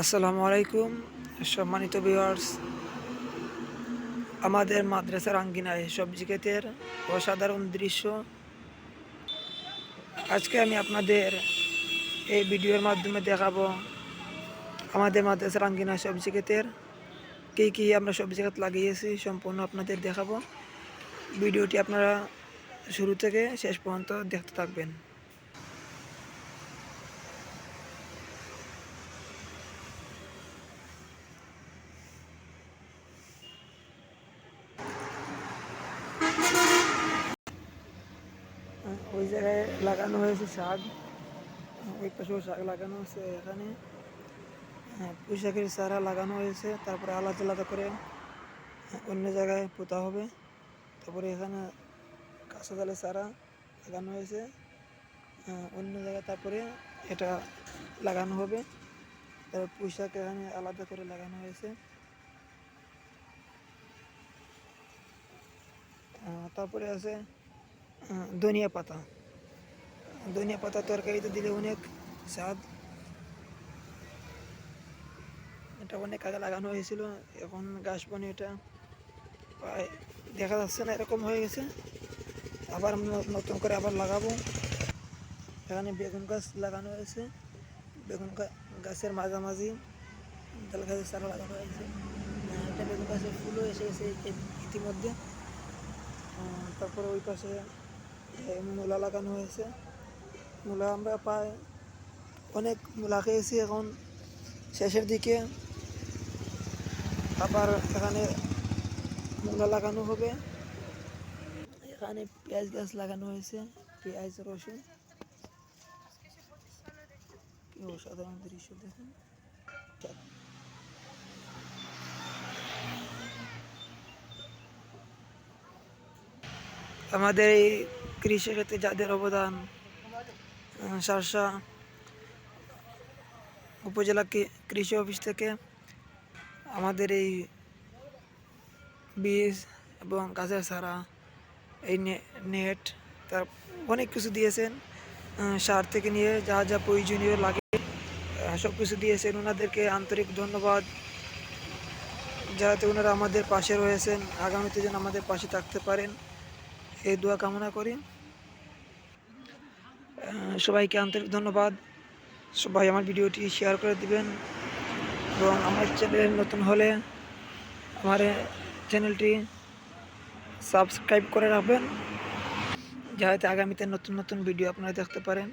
আসসালামু আলাইকুম সম্মানিত ভিউয়ার্স। আমাদের মাদ্রাসার আঙ্গিনায় সবজি ক্ষেতের অসাধারণ দৃশ্য আজকে আমি আপনাদের এই ভিডিওর মাধ্যমে দেখাবো। আমাদের মাদ্রাসার আঙ্গিনায় সবজি ক্ষেতের কী আমরা সবজি ক্ষেত লাগিয়েছি সম্পূর্ণ আপনাদের দেখাবো। ভিডিওটি আপনারা শুরু থেকে শেষ পর্যন্ত দেখতে থাকবেন। ওই জায়গায় লাগানো হয়েছে শাক, এই পাশেও শাক লাগানো হয়েছে। এখানে পুঁই শাকের চারা লাগানো হয়েছে, তারপরে আলাদা আলাদা করে অন্য জায়গায় পোঁতা হবে। তারপরে এখানে কাঁচা জালের চারা লাগানো হয়েছে অন্য জায়গায়, তারপরে এটা লাগানো হবে। তারপর পুঁই শাক এখানে আলাদা করে লাগানো হয়েছে। তারপরে আছে ধনিয়া পাতা। ধনিয়া পাতা তরকারিতে দিলে অনেক স্বাদ। এটা অনেক আগে লাগানো হয়েছিল, এখন গাছ বনে এটা প্রায় দেখা যাচ্ছে না, এরকম হয়ে গেছে। আবার নতুন করে আবার লাগাবো। এখানে বেগুন গাছ লাগানো হয়েছে, বেগুন গাছের মাঝামাঝি তাল গাছের চারা লাগানো হয়েছে। একটা বেগুন গাছের ফুলও এসে গেছে ইতিমধ্যে। তারপরে ওই পাশে মূলা লাগানো হয়েছে। মূলা আমরা প্রায় অনেক মূলা খেয়েছি, এখন শেষের দিকে আবার এখানে মূলা লাগানো হবে। এখানে পেঁয়াজ গাছ লাগানো হয়েছে, পেঁয়াজ রসুন। কি অসাধারণ দৃশ্য দেখুন। আমাদের এই কৃষি ক্ষেত্রে যাদের অবদান, শার্শা উপজেলা কৃষি অফিস থেকে আমাদের এই বীজ এবং গাছের চারা, এই নেট, তার অনেক কিছু দিয়েছেন। সার থেকে নিয়ে যা যা প্রয়োজনীয় লাগে সব কিছু দিয়েছেন। ওনাদেরকে আন্তরিক ধন্যবাদ, যাতে ওনারা আমাদের পাশে রয়েছেন, আগামীতে যেন আমাদের পাশে থাকতে পারেন এই দোয়া কামনা করি। সবাইকে আন্তরিক ধন্যবাদ। সবাই আমার ভিডিওটি শেয়ার করে দিবেন এবং আমার চ্যানেল নতুন হলে আমার চ্যানেলটি সাবস্ক্রাইব করে রাখবেন, যাতে আগামীতে নতুন নতুন ভিডিও আপনারা দেখতে পারেন।